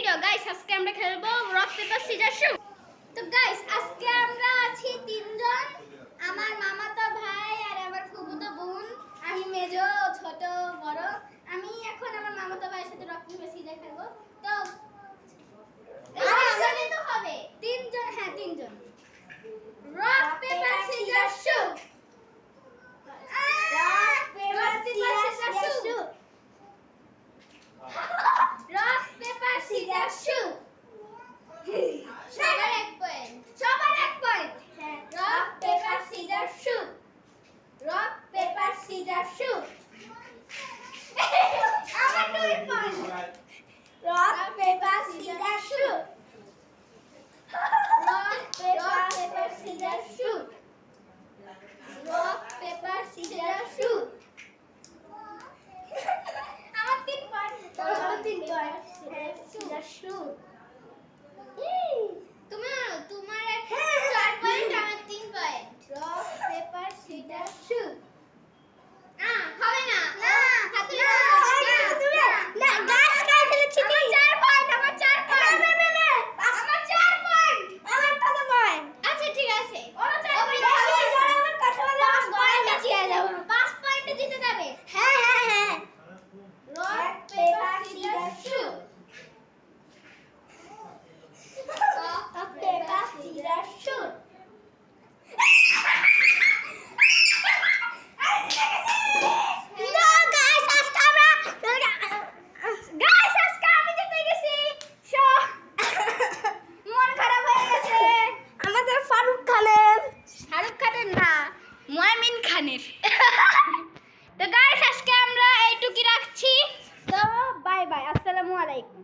Video guys, আজকে আমরা খেলবো রক পেপার সিজার শু। তো গাইস, আজকে আমরা আছি তিনজন, আমার মামাতো ভাই আর আমার ফুফুতো বোন। আমি মেজো, ছোট, বড়। আমি এখন আমার মামাতো ভাইয়ের সাথে রক পেপার সিজার খেলবো। তো আরে তো হবে তিনজন, হ্যাঁ তিনজন। রক পেপার সিজার শু। রক পেপার সিজার শু। রক পেপার সিজার শু। সবার এক পয়েন্ট, সবার এক পয়েন্ট। হ্যাঁ, রক পেপার সিজার শু। রক পেপার সিজার শু। আমার 2 পয়েন্ট। রক পেপার সিজার শু। রক পেপার সিজার শু। রক পেপার সিজার শু। আমার 3 পয়েন্ট, আমার 3 পয়েন্ট। সিজার শু। তোমার 4 পয়েন্ট, আমার 3 পয়েন্ট। রক পেপার সিজার শু। হবে না, না হাতে না, না গাছ কাট ফেলেছি। আমার 4 পয়েন্ট, আমার 4 পয়েন্ট। না না না, আমার 4 পয়েন্ট, আমার কত পয়েন্ট? আচ্ছা ঠিক আছে, ওর 4 পয়েন্ট। আমার কথা বলে 5 পয়েন্টে জিতে যাব, 5 পয়েন্টে জিতে যাবে। হ্যাঁ হ্যাঁ হ্যাঁ। রক পেপার সিজার শু। রক পেপার সিজার শু। তো গাইস, আজকে আমরা এইটুকুই রাখছি। তো বাই বাই, আসসালামু আলাইকুম।